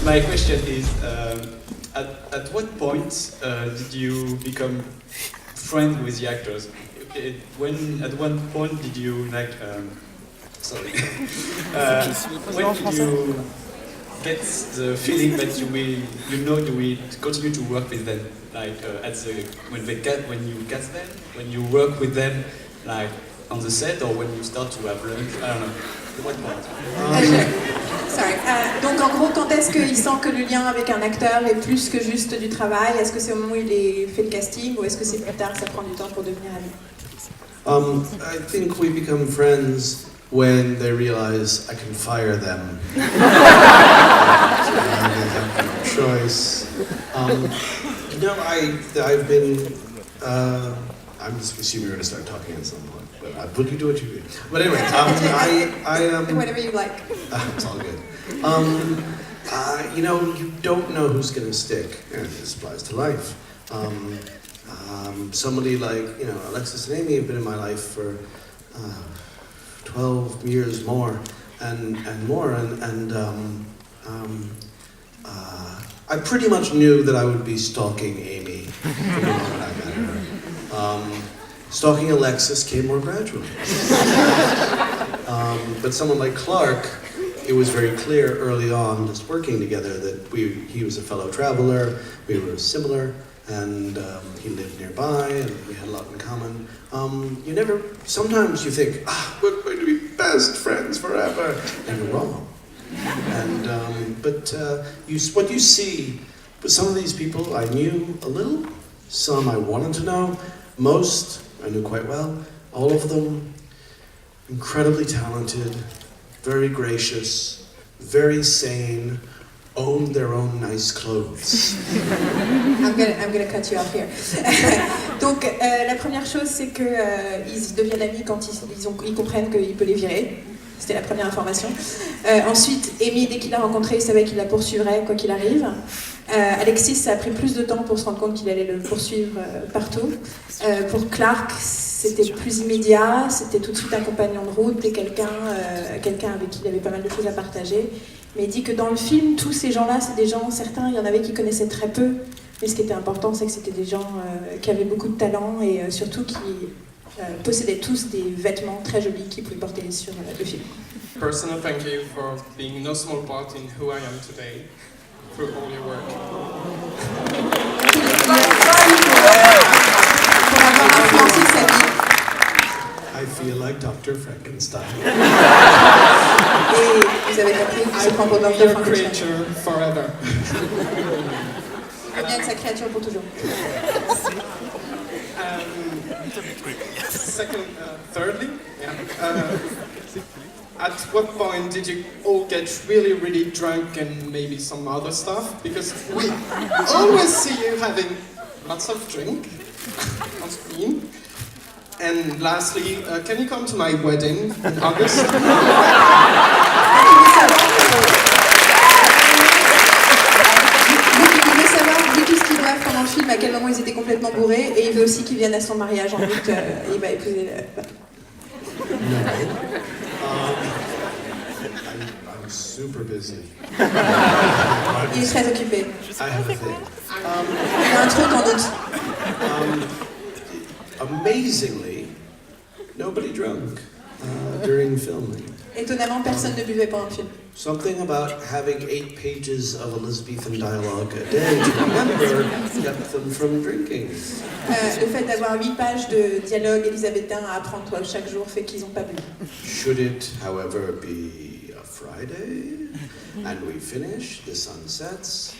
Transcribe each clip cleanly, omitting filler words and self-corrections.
my question is, at what point did you become friends with the actors? At one point did you like? Sorry. When did you get the feeling that you will continue to work with them, like when you cast them, when you work with them, like on the set, or when you start to have lunch? I don't know. What point? Sorry. Donc en gros, quand est-ce qu'il sent que le lien avec un acteur est plus que juste du travail? Est-ce que c'est au moment où il fait le casting, ou est-ce que c'est plus tard, ça prend du temps pour devenir ami? I think we become friends when they realize I can fire them. They have no choice. I've been. I'm just assuming you're going to start talking at some point, but you do what you do. But anyway, Whatever you like. It's all good. You don't know who's going to stick, and this applies to life. Somebody like Alexis and Amy have been in my life for 12 years more, and more, and I pretty much knew that I would be stalking Amy from the moment I met her. Stalking Alexis came more gradually. But someone like Clark, it was very clear early on, just working together, that he was a fellow traveler, we were similar, and he lived nearby, and we had a lot in common. Sometimes you think, we're going to be best friends forever, and you're wrong. And what you see, but some of these people I knew a little, some I wanted to know, most I knew quite well, all of them incredibly talented, very gracious, very sane, own their own nice clothes. I'm gonna cut you off here. Donc la première chose, c'est que ils deviennent amis quand ils comprennent qu'il peut les virer. C'était la première information. Ensuite, Amy, dès qu'il l'a rencontré, il savait qu'il la poursuivrait quoi qu'il arrive. Alexis, ça a pris plus de temps pour se rendre compte qu'il allait le poursuivre partout. Pour Clark, c'était plus immédiat, c'était tout de suite un compagnon de route et quelqu'un avec qui il avait pas mal de choses à partager. Mais il dit que dans le film, tous ces gens-là, c'est des gens, certains, il y en avait qui connaissaient très peu, mais ce qui était important, c'est que c'était des gens qui avaient beaucoup de talent et surtout qui possédaient tous des vêtements très jolis qu'ils pouvaient porter sur le film. Personal thank you for being no small part in who I am today, through all your work. Pour avoir influencé sa vie. I feel like Dr. Frankenstein. Et vous avez compris qu'il se prend pour Dr. Your Frankenstein. creature forever. Il vient de sa créature pour toujours. Thirdly, at what point did you all get really, really drunk and maybe some other stuff? Because we always see you having lots of drink on screen. And lastly, can you come to my wedding in August? Il veut savoir, vu tout ce qu'ils doivent pendant le film, à quel moment ils étaient complètement bourrés, et il veut aussi qu'ils viennent à son mariage en août, et il va épouser I'm super busy. Il est très occupé. I have a thing. Il a un truc en août. Amazingly, nobody drunk during filming. Étonnamment, personne ne buvait pendant le film. Something about having 8 pages of Elizabethan dialogue a day to remember kept them from drinking. Le fait d'avoir 8 pages de dialogue élisabétain à apprendre chaque jour fait qu'ils n'ont pas bu. Should it, however, be a Friday and we finish, the sun sets,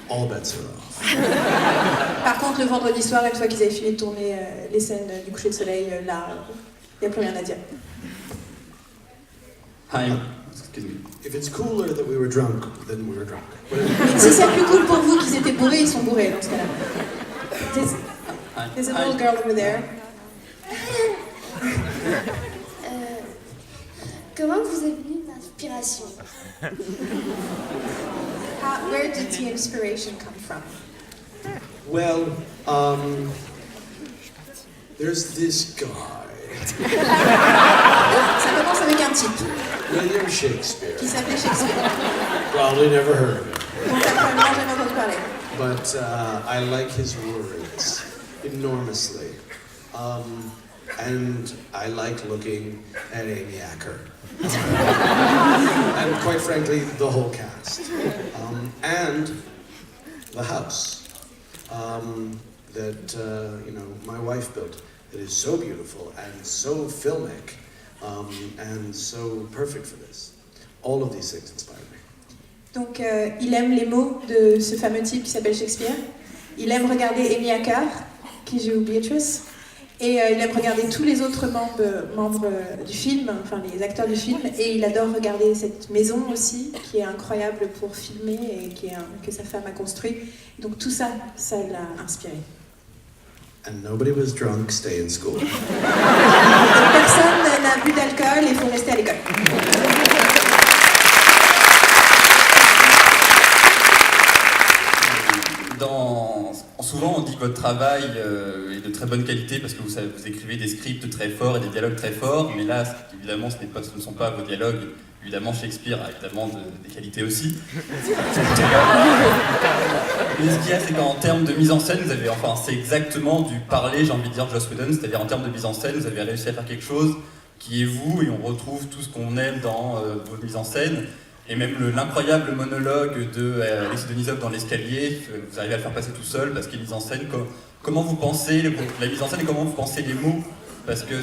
all bets are off. Par contre, le vendredi soir, une fois qu'ils avaient fini de tourner les scènes du coucher de soleil, là, il n'y a plus rien à dire. Hi. Excuse me. If it's cooler that we were drunk, then we were drunk. Mais si c'est plus cool pour vous qu'ils étaient bourrés, ils sont bourrés dans ce cas-là. There's a little girl over there. Comment vous est venue l'inspiration? Where did the inspiration come from? Well, there's this guy. Ça commence avec un type. William Shakespeare. qui s'appelait Shakespeare. Probably never heard of him. Donc t'as probablement jamais entendu parler. But I like his words enormously. And I like looking at Amy Acker. And quite frankly, the whole cast. And the house that my wife built. It is so beautiful and so filmic and so perfect for this. All of these things inspire me. Donc il aime les mots de ce fameux type qui s'appelle Shakespeare. Il aime regarder Amy Acker, qui joue Beatrice. Et il aime regarder tous les autres membres du film, enfin les acteurs du film. Et il adore regarder cette maison aussi, qui est incroyable pour filmer et que sa femme a construit. Donc tout ça, ça l'a inspiré. And nobody was drunk, stay in school. Et personne n'a bu d'alcool et il faut rester à l'école. Souvent, on dit que votre travail est de très bonne qualité parce que vous écrivez des scripts très forts et des dialogues très forts, mais là, évidemment, ce ne sont pas vos dialogues. Évidemment, Shakespeare a évidemment des qualités aussi. Mais ce qu'il y a, c'est qu'en termes de mise en scène, c'est exactement du parler, j'ai envie de dire, Joss Whedon, c'est-à-dire en termes de mise en scène, vous avez réussi à faire quelque chose qui est vous, et on retrouve tout ce qu'on aime dans vos mises en scène. Et même l'incroyable monologue de Alexis Denisov dans l'escalier, vous arrivez à le faire passer tout seul parce qu'il est mise en scène. Comment vous pensez la mise en scène et comment vous pensez les mots? Parce que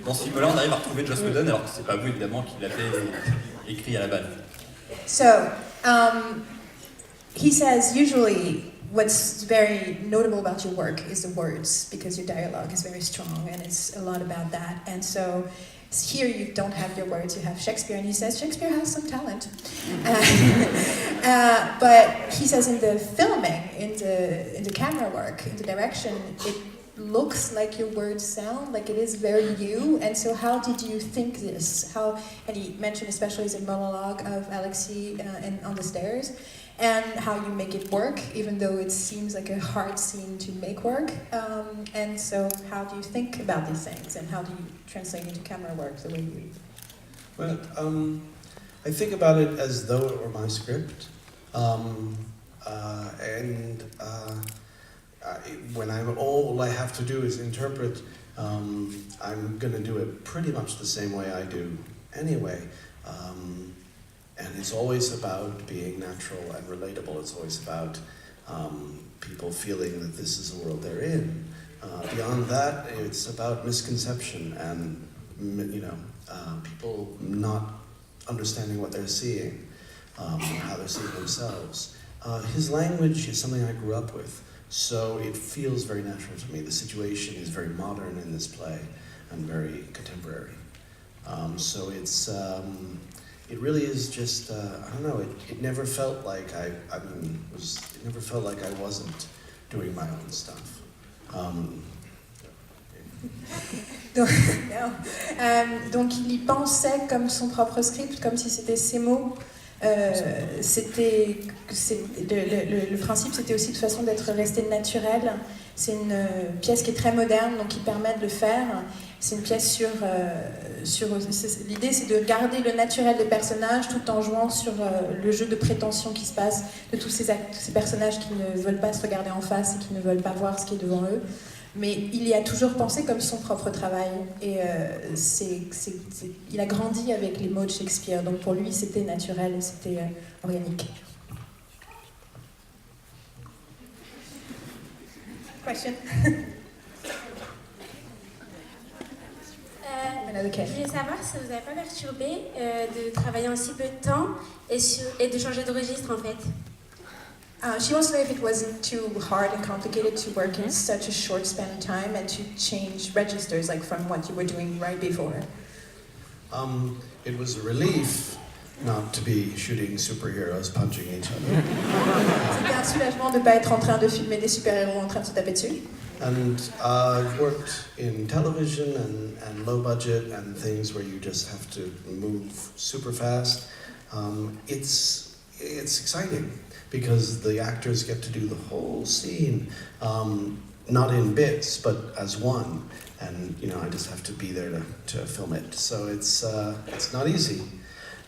dans ce film-là, on arrive à retrouver Joss Whedon alors que c'est pas vous évidemment qui l'avez écrit à la base. So, he says usually what's very notable about your work is the words, because your dialogue is very strong and it's a lot about that. And so here you don't have your words, you have Shakespeare, and he says Shakespeare has some talent. But he says in the filming, in the camera work, in the direction, it looks like your words sound, like it is very you. And so how did you think this? And he mentioned especially the monologue of Alexis on the stairs, and how you make it work, even though it seems like a hard scene to make work. And so how do you think about these things, and how do you translate into camera work the way you... Well, I think about it as though it were my script. When all I have to do is interpret, I'm going to do it pretty much the same way I do anyway. And it's always about being natural and relatable. It's always about people feeling that this is the world they're in. Beyond that, it's about misconception and people not understanding what they're seeing, how they're seeing themselves. His language is something I grew up with, so it feels very natural to me. The situation is very modern in this play and very contemporary. So it's it really is just I don't know. It never felt like it never felt like I wasn't doing my own stuff. Donc il y pensait comme son propre script, comme si c'était ses mots. Le principe, c'était aussi de façon d'être resté naturel. C'est une pièce qui est très moderne, donc qui permet de le faire. C'est une pièce l'idée, c'est de garder le naturel des personnages tout en jouant sur le jeu de prétention qui se passe de tous ces personnages qui ne veulent pas se regarder en face et qui ne veulent pas voir ce qui est devant eux. Mais il y a toujours pensé comme son propre travail. Et il a grandi avec les mots de Shakespeare. Donc pour lui, c'était naturel et c'était organique. Question? Je voulais savoir si ça vous n'avez pas perturbé de travailler en si peu de temps et de changer de registre en fait. She wants to know if it wasn't too hard and complicated to work in such a short span of time and to change registers, like from what you were doing right before. It was a relief not to be shooting superheroes punching each other. C'était un soulagement de ne pas être en train de filmer des super-héros en train de se taper dessus. And I've worked in television and low budget and things where you just have to move super fast. It's exciting because the actors get to do the whole scene, not in bits but as one. And I just have to be there to film it. So it's not easy.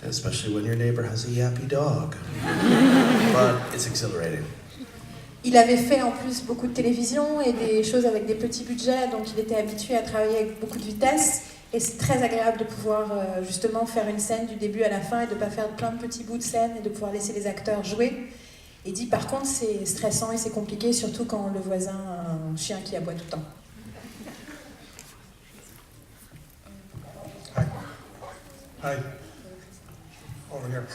especially when your neighbor has a yappy dog. But it's exhilarating. Il avait fait en plus beaucoup de télévision et des choses avec des petits budgets, donc il était habitué à travailler avec beaucoup de vitesse. Et c'est très agréable de pouvoir justement faire une scène du début à la fin et de ne pas faire plein de petits bouts de scène et de pouvoir laisser les acteurs jouer. Et dit par contre c'est stressant et c'est compliqué, surtout quand le voisin a un chien qui aboie tout le temps. Hi. Over here.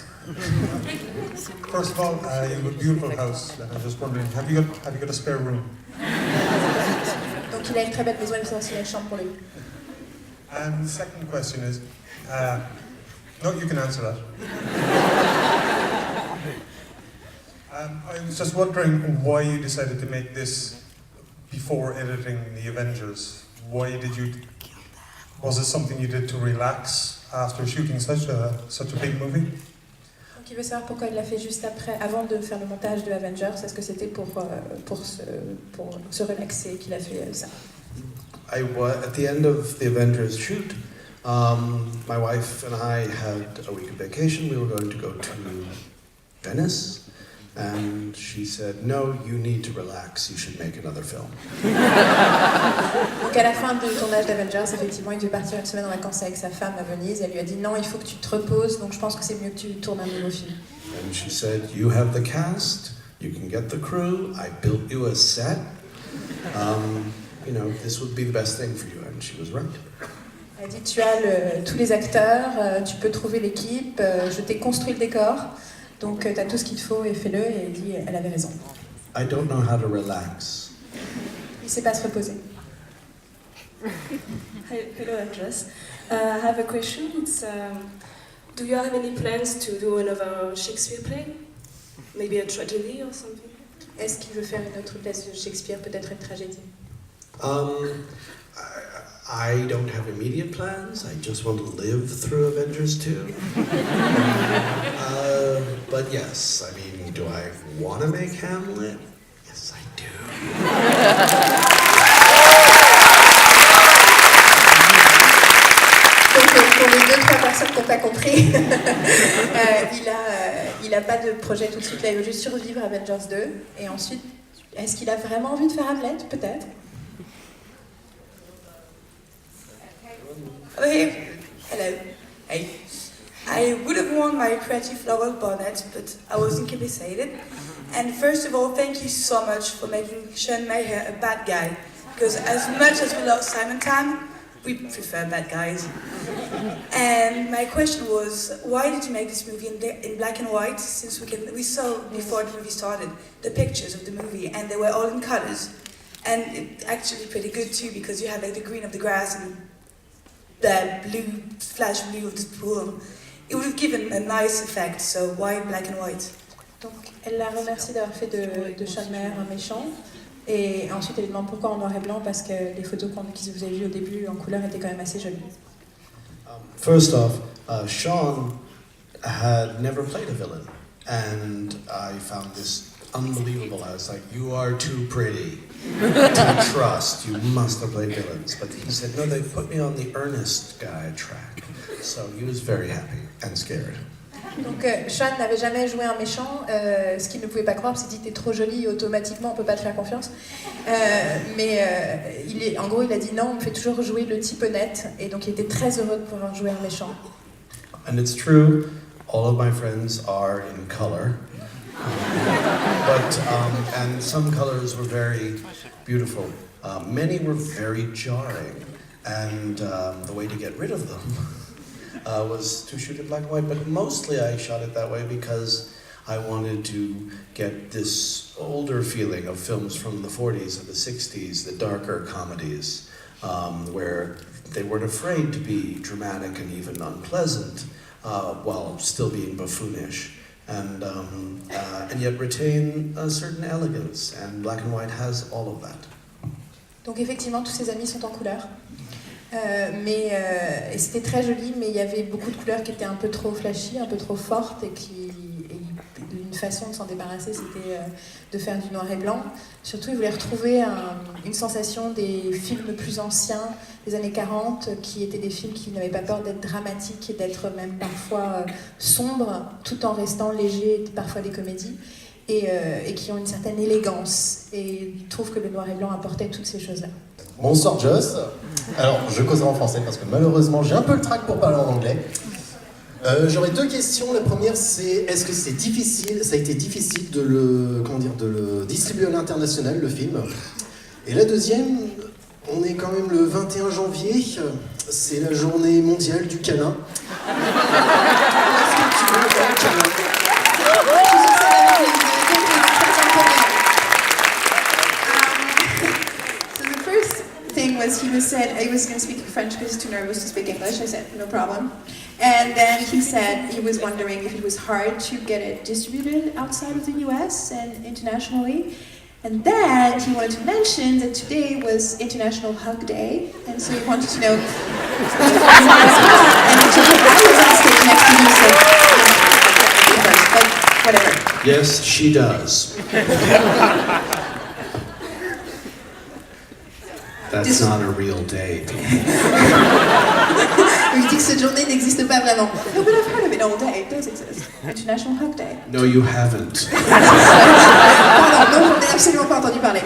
First of all, you have a beautiful house, and I'm just wondering, have you got a spare room? Donc il a une très belle maison, il me aussi une chambre pour lui. And the second question is, no, you can answer that. I was just wondering why you decided to make this before editing the Avengers. Why did you? Was it something you did to relax after shooting such a big movie? Donc il veut savoir pourquoi il l'a fait juste après, avant de faire le montage de Avengers. Est-ce que c'était pour se relaxer qu'il a fait ça? At the end of the Avengers shoot, my wife and I had a week of vacation. We were going to go to Venice, and she said, "No, you need to relax. You should make another film." Donc à la fin du tournage d'Avengers, effectivement, il devait partir une semaine en vacances avec sa femme à Venise. Elle lui a dit non, il faut que tu te reposes. Donc je pense que c'est mieux que tu tournes un nouveau film. And she said, "You have the cast. You can get the crew. I built you a set. You know, this would be the best thing for you." And she was right. Elle a dit tu as tous les acteurs, tu peux trouver l'équipe, je t'ai construit le décor. Donc tu as tout ce qu'il te faut et fais-le. Et elle dit elle avait raison. I don't know how to relax. Il ne sait pas se reposer. Hello, actress. I have a question. It's do you have any plans to do another Shakespeare play? Maybe a tragedy or something? Est-ce qu'il veut faire une autre pièce de Shakespeare, peut-être une tragédie? I don't have immediate plans. I just want to live through Avengers 2. But yes, I mean, do I want to make Hamlet? Yes, I do. Donc, pour les 2-3 personnes qui n'ont pas compris, il a pas de projet tout de suite. Là, il veut juste survivre à Avengers 2. Et ensuite, est-ce qu'il a vraiment envie de faire Hamlet? Peut-être. Hey. Hello. Hey. I would have worn my pretty floral bonnet, but I was incapacitated. And first of all, thank you so much for making Sean Maher a bad guy. Because as much as we love Simon Tan, we prefer bad guys. And my question was, why did you make this movie in black and white? Since we saw before the movie started the pictures of the movie, and they were all in colors. And it actually pretty good too, because you had like the green of the grass and the blue, flash blue of the pool. It would have given a nice effect, so why black and white? Donc elle la remercie d'avoir fait de Sean Maher un méchant. Et ensuite elle lui demande pourquoi en noir et blanc, parce que les photos que vous avez vues au début en couleur étaient quand même assez jolies. First off, Sean had never played a villain, and I found this unbelievable. I was like, you are too pretty to trust. You must have played villains. But he said, no, they put me on the earnest guy track. So he was very happy and scared. Donc Sean n'avait jamais joué un méchant, ce qu'il ne pouvait pas croire, parce qu'il dit t'es trop jolie, automatiquement on peut pas te faire confiance. En gros il a dit non, on me fait toujours jouer le type honnête, et donc il était très heureux de pouvoir jouer un méchant. And it's true, all of my friends are in color. And some colors were very beautiful. Many were very jarring, and the way to get rid of them was to shoot it black and white, but mostly I shot it that way because I wanted to get this older feeling of films from the 40s and the 60s, the darker comedies, where they weren't afraid to be dramatic and even unpleasant, while still being buffoonish, and yet retain a certain elegance, and black and white has all of that. Donc effectivement, tous ses amis sont en couleur. Et c'était très joli, mais il y avait beaucoup de couleurs qui étaient un peu trop flashy, un peu trop fortes, et une façon de s'en débarrasser, c'était de faire du noir et blanc. Surtout, il voulait retrouver une sensation des films plus anciens, des années 40, qui étaient des films qui n'avaient pas peur d'être dramatiques et d'être même parfois sombres, tout en restant légers, parfois des comédies, et qui ont une certaine élégance. Et il trouve que le noir et blanc apportait toutes ces choses-là. Bonsoir Joss. Alors, je causerai en français parce que malheureusement, j'ai un peu le trac pour parler en anglais. J'aurais deux questions. La première, c'est est-ce que c'est difficile, ça a été difficile de le distribuer à l'international, le film? Et la deuxième, on est quand même le 21 janvier, c'est la journée mondiale du câlin. Est-ce que tu veux faire un câlin? Was he said he was going to speak French because he's too nervous to speak English. I said no problem, and then he said he was wondering if it was hard to get it distributed outside of the US and internationally. And then he wanted to mention that today was International Hug Day, and so he wanted to know if it was as well. And actually, I was on stage next to him, so first, but whatever. Yes, she does. That's not a real day. Il dit que cette journée n'existe pas vraiment. No, but I've heard of it all day. It does exist. International Hug Day. No, you haven't. Pardon, non, j'en ai absolument pas entendu parler.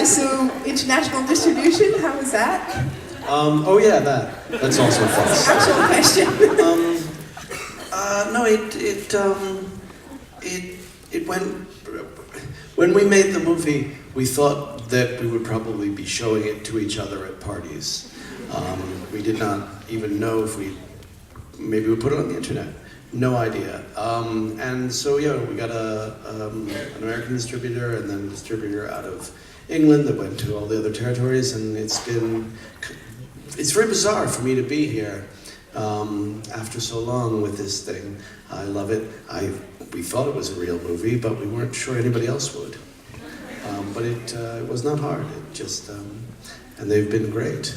So, international distribution, how was that? Oh yeah, that's also false. Actual question. No, it went. When we made the movie, we thought that we would probably be showing it to each other at parties. We did not even know if maybe we put it on the internet. No idea. And so yeah, we got an American distributor and then a distributor out of England that went to all the other territories, and it's very bizarre for me to be here after so long with this thing. I love it. We thought it was a real movie, but we weren't sure anybody else would. But it was not hard. It just, and they've been great.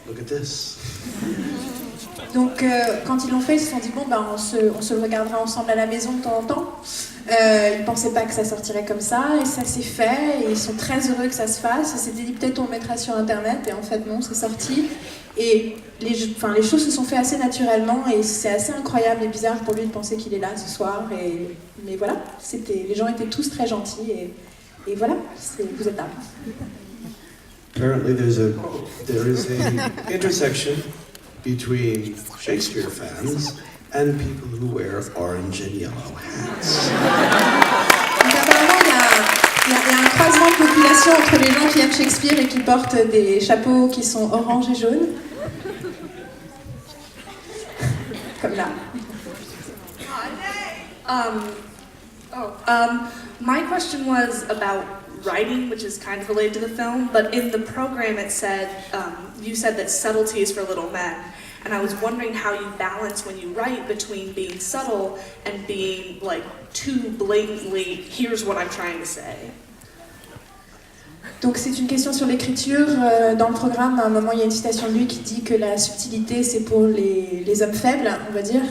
Look at this. Donc, quand ils l'ont fait, ils se sont dit bon, ben, on se le regardera ensemble à la maison de temps en temps. Ils pensaient pas que ça sortirait comme ça, et ça s'est fait. Et ils sont très heureux que ça se fasse. Ils s'étaient dit peut-être on le mettra sur Internet, et en fait non, c'est sorti. Et les choses se sont faites assez naturellement, et c'est assez incroyable et bizarre pour lui de penser qu'il est là ce soir. Mais voilà, les gens étaient tous très gentils, et voilà, vous êtes là. Apparently there is a intersection between Shakespeare fans and people who wear orange and yellow hats. Donc apparemment, il y a un croisement de population entre les gens qui aiment Shakespeare et qui portent des chapeaux qui sont orange et jaune. Comme là. My question was about writing, which is kind of related to the film, but in the program it said, you said that subtlety is for little men, and I was wondering how you balance when you write between being subtle and being like too blatantly, here's what I'm trying to say. Donc c'est une question sur l'écriture. Dans le programme, à un moment, il y a une citation de lui qui dit que la subtilité, c'est pour les hommes faibles, on va dire.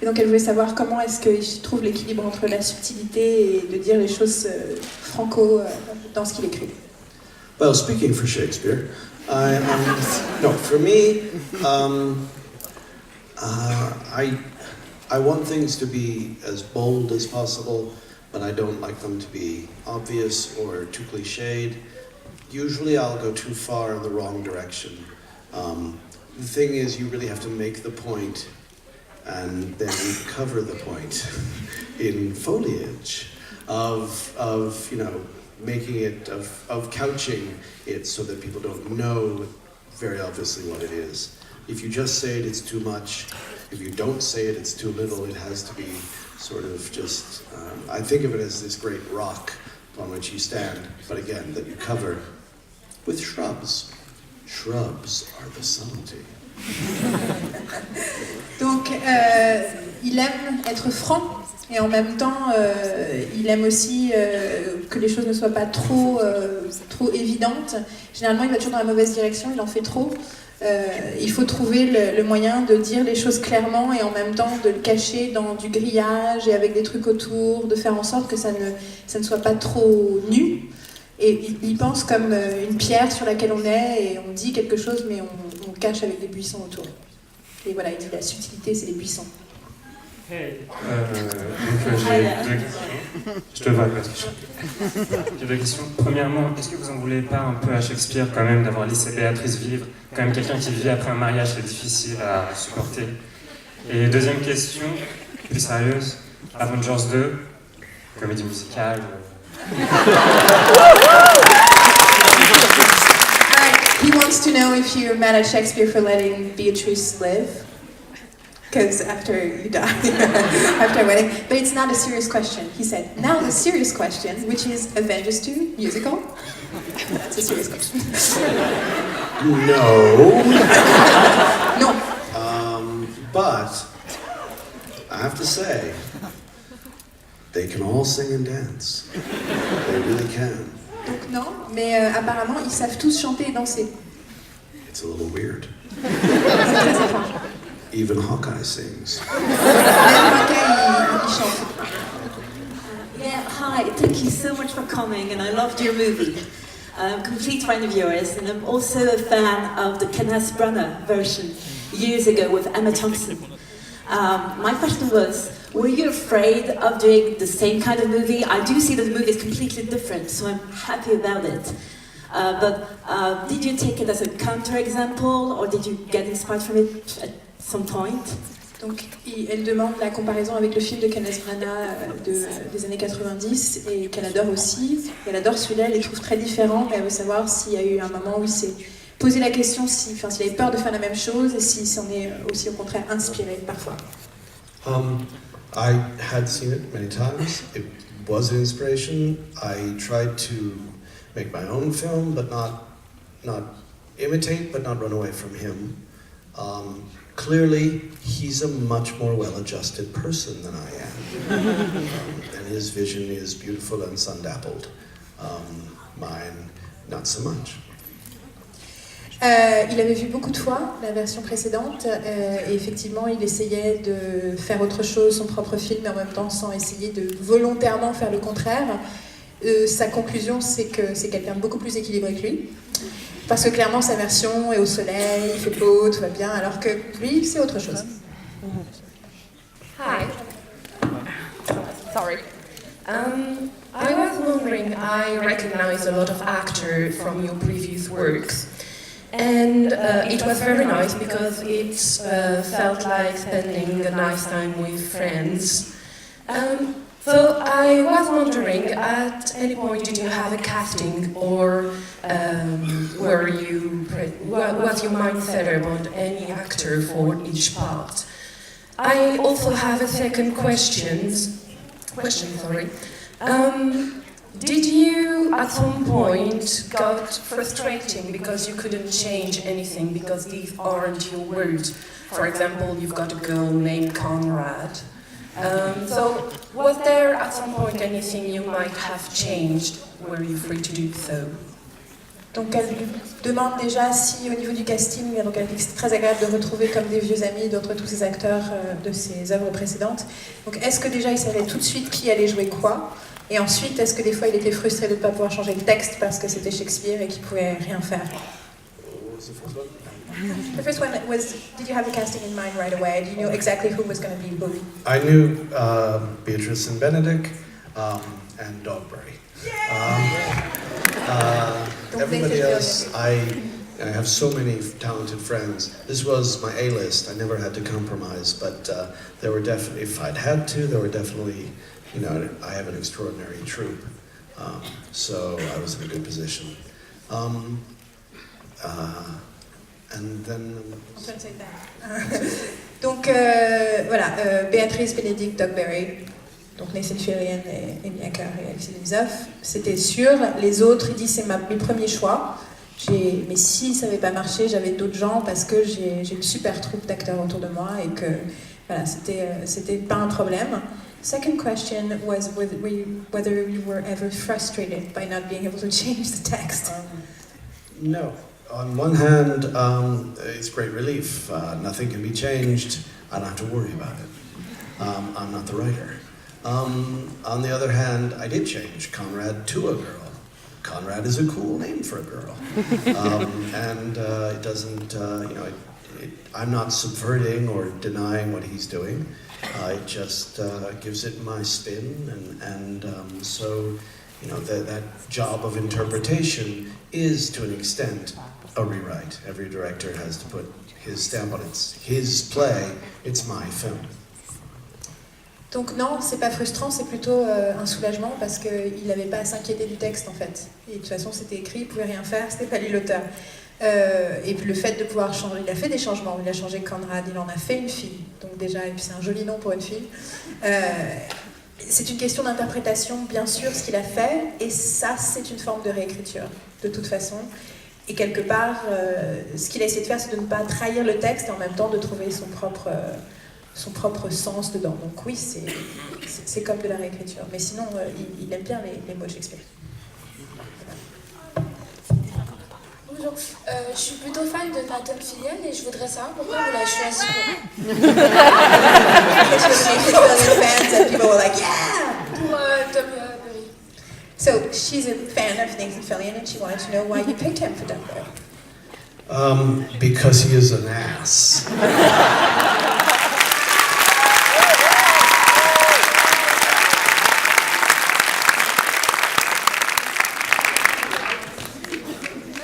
Et donc elle voulait savoir comment est-ce qu'il trouve l'équilibre entre la subtilité et de dire les choses franco dans ce qu'il écrit. Well, speaking for Shakespeare, no, for me, I want things to be as bold as possible, but I don't like them to be obvious or too cliched. Usually I'll go too far in the wrong direction. The thing is, you really have to make the point and then cover the point in foliage of you know, making it, of couching it so that people don't know very obviously what it is. If you just say it, it's too much. If you don't say it, it's too little. It has to be sort of just, I think of it as this great rock on which you stand, but again, that you cover with shrubs. Shrubs are the subtlety. Donc, il aime être franc, et en même temps, il aime aussi que les choses ne soient pas trop évidentes. Généralement, il va toujours dans la mauvaise direction, il en fait trop. Il faut trouver le moyen de dire les choses clairement et en même temps de le cacher dans du grillage et avec des trucs autour, de faire en sorte que ça ne soit pas trop nu. Et il pense comme une pierre sur laquelle on est et on dit quelque chose mais on cache avec des buissons autour. Et voilà, il dit la subtilité c'est les buissons. Hey. J'ai deux questions. Je te vois, Patricia. J'ai deux questions. Premièrement, est-ce que vous en voulez pas un peu à Shakespeare quand même d'avoir laissé Béatrice vivre? Quand même quelqu'un qui vit après un mariage, c'est difficile à supporter. Et deuxième question, plus sérieuse, Avengers 2, comédie musicale. He wants to know if you're mad at Shakespeare for letting Beatrice live. Because after you die, after a wedding. But it's not a serious question. He said, now the serious question, which is Avengers 2 musical? That's a serious question. No. No. But I have to say, they can all sing and dance. They really can. Donc non, mais apparemment ils savent tous chanter et danser. It's a little weird. C'est très étrange. Even Hawkeye sings. Yeah, hi, thank you so much for coming, and I loved your movie. I'm a complete fan of yours, and I'm also a fan of the Kenneth Branagh version years ago with Emma Thompson. My question was, were you afraid of doing the same kind of movie? I do see that the movie is completely different, so I'm happy about it. But did you take it as a counterexample, or did you get inspired from it at some point? Donc, elle demande la comparaison avec le film de Kenneth Branagh des années 90 et qu'elle adore aussi. Elle adore celui-là, elle les trouve très différents, mais elle veut savoir s'il y a eu un moment où il s'est posé la question s'il avait peur de faire la même chose et s'il s'en est aussi au contraire inspiré parfois. I had seen it many times. It was an inspiration. I tried to make my own film, but not imitate, but not run away from him. Clearly, he's a much more well-adjusted person than I am, and his vision is beautiful and sun-dappled. Mine, not so much. Il avait vu beaucoup de fois la version précédente et effectivement il essayait de faire autre chose, son propre film, mais en même temps sans essayer de volontairement faire le contraire. Sa conclusion c'est que c'est quelqu'un de beaucoup plus équilibré que lui. Parce que clairement sa version est au soleil, il fait beau, tout va bien, alors que lui c'est autre chose. Hi. Sorry. I was wondering, I recognize a lot of actors from your previous works. And it was very nice because it felt like spending a nice time with friends. So I was wondering, at any point did you have a casting or what was your mindset about any actor for each part? I also have a second question. Did you, at some point, got frustrating because you couldn't change anything because these aren't your words? For example, you've got a girl named Conrad. So, was there at some point anything you might have changed? Were you free to do so? Donc elle lui demande déjà si au niveau du casting, donc elle dit que c'est très agréable de retrouver comme des vieux amis d'autres tous ces acteurs de ses œuvres précédentes. Donc est-ce que déjà il savait tout de suite qui allait jouer quoi? Et ensuite, est-ce que des fois il était frustré de ne pas pouvoir changer le texte parce que c'était Shakespeare et qu'il ne pouvait rien faire? The first one was, did you have a casting in mind right away? Did you know exactly who was going to be who? I knew Beatrice and Benedict and Dogberry. Everybody else, I have so many talented friends. This was my A-list. I never had to compromise, but there were definitely, if I'd had to, there were definitely, you know, I have an extraordinary troupe, so I was in a good position. And then... Donc voilà, Béatrice, Benedict, Dogberry, donc Nathan Fillion et Amy Acker et Alexis Denisov, c'était sûr. Les autres, il dit c'est mes premiers choix. Mais si ça n'avait pas marché, j'avais d'autres gens parce que j'ai une super troupe d'acteurs autour de moi et que voilà, c'était pas un problème. Second question was whether you were ever frustrated by not being able to change the text. No. On one hand, it's great relief. Nothing can be changed. I don't have to worry about it. I'm not the writer. On the other hand, I did change Conrad to a girl. Conrad is a cool name for a girl. And it doesn't, I'm not subverting or denying what he's doing. It just gives it my spin, and so, that job of interpretation is, to an extent, a rewrite. Every director has to put his stamp on it. It's his play, it's my film. Donc non, c'est pas frustrant, c'est plutôt un soulagement parce qu'il n'avait pas à s'inquiéter du texte en fait. Et de toute façon c'était écrit, il pouvait rien faire, c'était pas lui l'auteur. Et puis le fait de pouvoir changer, il a fait des changements, il a changé Conrad, il en a fait une fille, donc déjà, et puis c'est un joli nom pour une fille. C'est une question d'interprétation, bien sûr, ce qu'il a fait, et ça c'est une forme de réécriture, de toute façon. Et quelque part, ce qu'il a essayé de faire, c'est de ne pas trahir le texte et en même temps de trouver son propre sens dedans. Donc oui, c'est comme de la réécriture. Mais sinon, il aime bien les mots de Shakespeare. Bonjour, je suis plutôt fan de ma tome filiale et je voudrais savoir pourquoi vous l'avez choisi. Pour Tom Berry. So she's a fan of Nathan Fillion and she wanted to know why you picked him for Dumbo. Because he is an ass.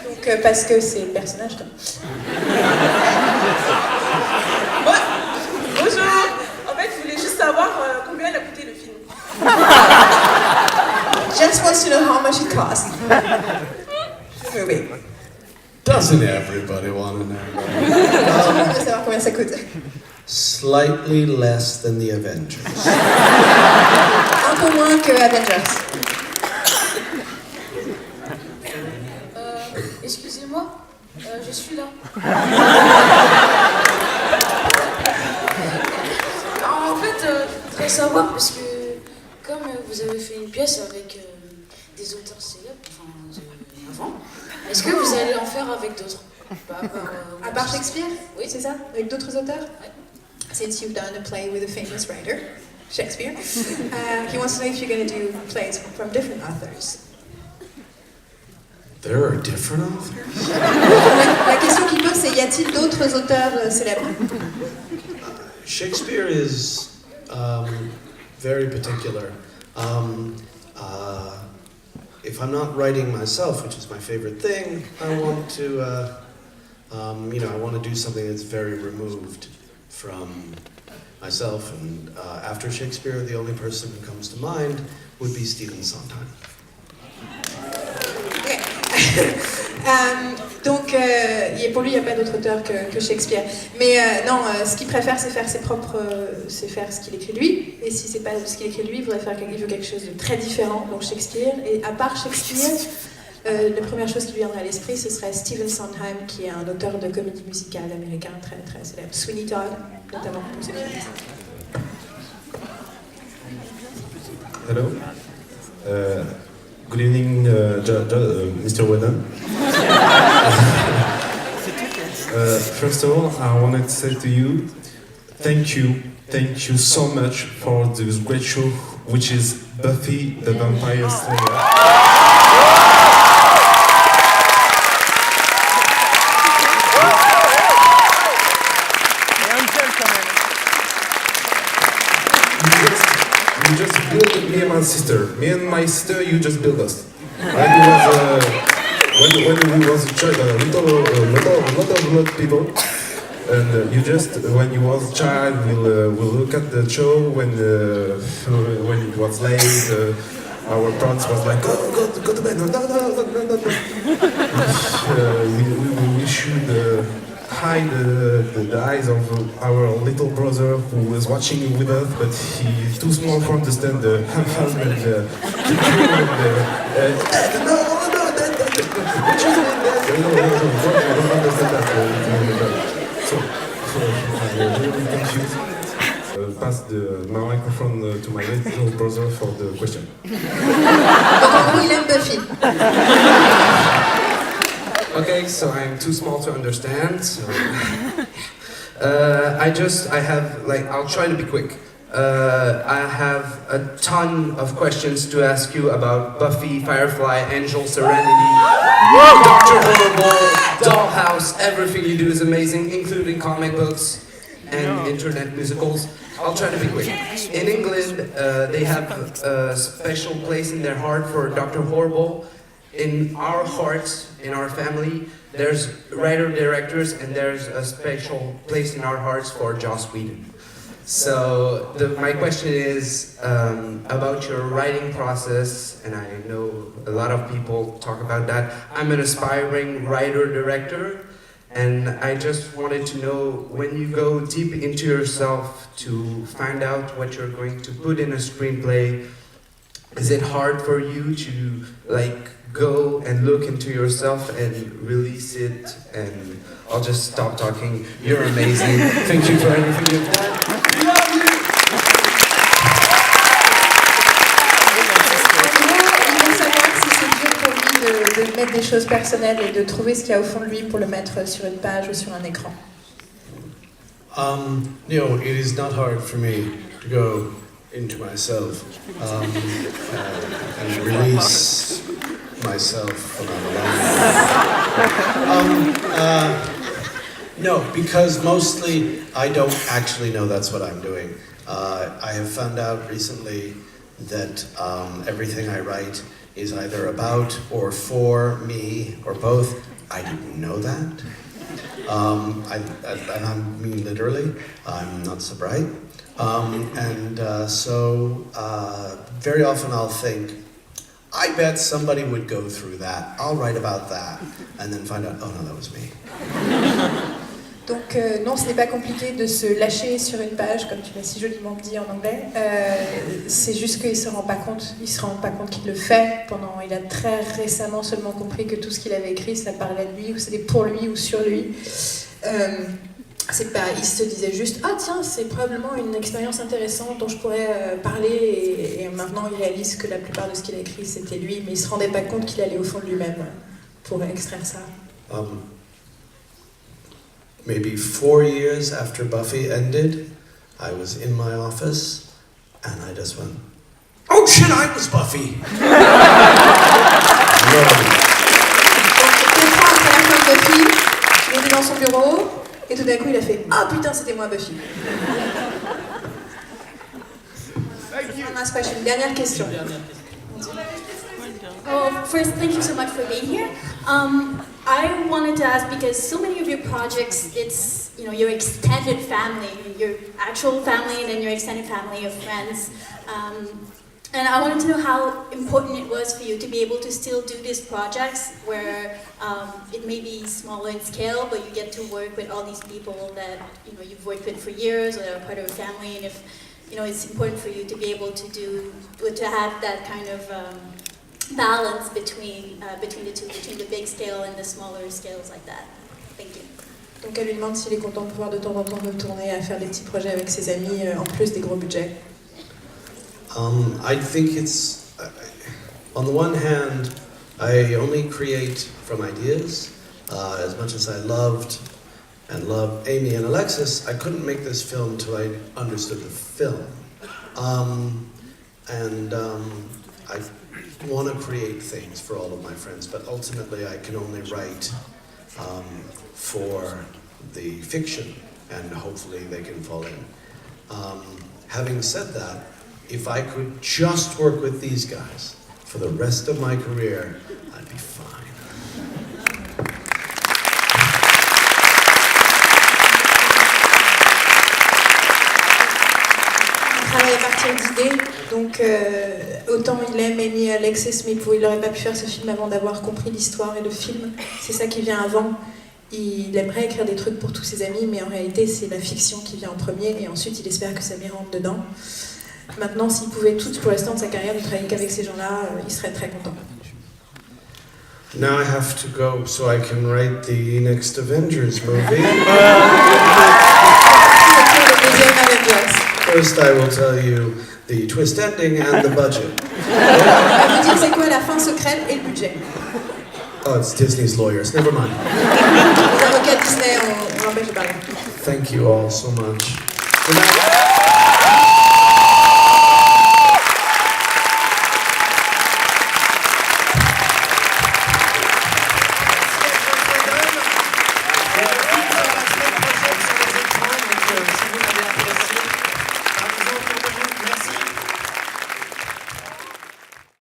Donc parce que c'est le personnage. Bonjour. En fait, je voulais juste savoir combien il a coûté le film. Just wants to know how much it cost. The movie. Doesn't everybody want to know? Tout le monde veut savoir combien ça coûte. Slightly less than the Avengers. Un peu moins que Avengers. Excusez-moi, je suis là. En fait, je voudrais savoir, parce que comme vous avez fait une pièce avec des auteurs célèbres, avant, est-ce que vous allez en faire avec d'autres? À part Shakespeare? Oui. C'est ça? Avec d'autres auteurs? Ouais. Since you've done a play with a famous writer, Shakespeare, he wants to know if you're going to do plays from different authors. There are different authors? La question qu'il pose, c'est y a-t-il d'autres auteurs célèbres? Shakespeare is very particular. If I'm not writing myself, which is my favorite thing, I want to, I want to do something that's very removed from myself. And after Shakespeare, the only person who comes to mind would be Stephen Sondheim. Donc, pour lui, il n'y a pas d'autre auteur que Shakespeare. Mais non, ce qu'il préfère, c'est faire c'est faire ce qu'il écrit lui. Et si c'est pas ce qu'il écrit lui, il veut quelque chose de très différent. Donc Shakespeare. Et à part Shakespeare, la première chose qui lui viendrait à l'esprit, ce serait Stephen Sondheim, qui est un auteur de comédie musicale américain très très célèbre. Sweeney Todd, notamment pour ceux qui connaissent. Hello. Good evening, Mr. Whedon. First of all, I wanted to say to you, thank you so much for this great show, which is Buffy the Vampire Slayer. You just built me and my sister. Me and my sister, you just built us. When we was a child, a lot of people, and you just when you was a child, we'll look at the show when it was late. Our parents was like, go to bed, no. We should hide the eyes of our little brother who was watching with us, but he's too small to understand the pass my microphone to my little brother for the question. Donc en gros, il aime Buffy. Okay, so I'm too small to understand. So. I'll try to be quick. I have a ton of questions to ask you about Buffy, Firefly, Angel, Serenity, Dr. Horrible, Dollhouse. Everything you do is amazing, including comic books and internet musicals. I'll try to be quick. In England, they have a special place in their heart for Dr. Horrible. In our hearts, in our family, there's writer-directors, and there's a special place in our hearts for Joss Whedon. So my question is about your writing process, and I know a lot of people talk about that. I'm an aspiring writer-director, and I just wanted to know, when you go deep into yourself to find out what you're going to put in a screenplay, is it hard for you to go and look into yourself and release it? And I'll just stop talking. You're amazing. Thank you for everything you've done. De mettre des choses personnelles et de trouver ce qu'il y a au fond de lui pour le mettre sur une page ou sur un écran. It is not hard for me to go into myself and release myself when I'm alone. No, because mostly I don't actually know that's what I'm doing. I have found out recently that everything I write is either about or for me or both. I didn't know that. And I mean literally, I'm not so bright. So very often I'll think, I bet somebody would go through that. I'll write about that. And then find out, oh no, that was me. Donc non, ce n'est pas compliqué de se lâcher sur une page, comme tu l'as si joliment dit en anglais. C'est juste qu'il se rend pas compte qu'il le fait. Il a très récemment seulement compris que tout ce qu'il avait écrit, ça parlait de lui, ou c'était pour lui ou sur lui. Il se disait juste, ah tiens, c'est probablement une expérience intéressante dont je pourrais parler, et maintenant il réalise que la plupart de ce qu'il a écrit c'était lui, mais il se rendait pas compte qu'il allait au fond de lui-même pour extraire ça. Maybe 4 years after Buffy ended, I was in my office and I just went, oh shit, I was Buffy! Donc 4 ans après la fin de Buffy, il était dans son bureau et tout d'un coup il a fait, ah putain, c'était moi Buffy. One last question, dernière question. Well, first, thank you so much for being here. I wanted to ask, because so many of your projects, it's your extended family, your actual family, and then your extended family of friends. And I wanted to know how important it was for you to be able to still do these projects where it may be smaller in scale, but you get to work with all these people that you've worked with for years, or that are part of a family, and if it's important for you to be able to have that kind of balance between the two, between the big scale and the smaller scales like that. Thank you. Donc elle lui demande s'il est content de pouvoir de temps en temps retourner à faire des petits projets avec ses amis en plus des gros budgets. I think it's, on the one hand, I only create from ideas. As much as I loved Amy and Alexis, I couldn't make this film until I understood the film. I want to create things for all of my friends, but ultimately I can only write for the fiction, and hopefully they can fall in. Having said that, if I could just work with these guys for the rest of my career, I'd be fine. À partir d'idées, donc autant il aime Amy et Alexis, mais il n'aurait pas pu faire ce film avant d'avoir compris l'histoire et le film, c'est ça qui vient avant. Il aimerait écrire des trucs pour tous ses amis, mais en réalité c'est la fiction qui vient en premier, et ensuite il espère que ça lui rentre dedans. Maintenant, s'il pouvait tout pour le restant de sa carrière ne travailler qu'avec ces gens-là, il serait très content. Now I have to go so I can write the next Avengers movie. First I will tell you the twist ending and the budget. On va vous dire c'est quoi la fin secrète et le budget. Oh, it's Disney's lawyers. Never mind. Les avocats Disney, on l'empêche de parler. Thank you all so much. Good night.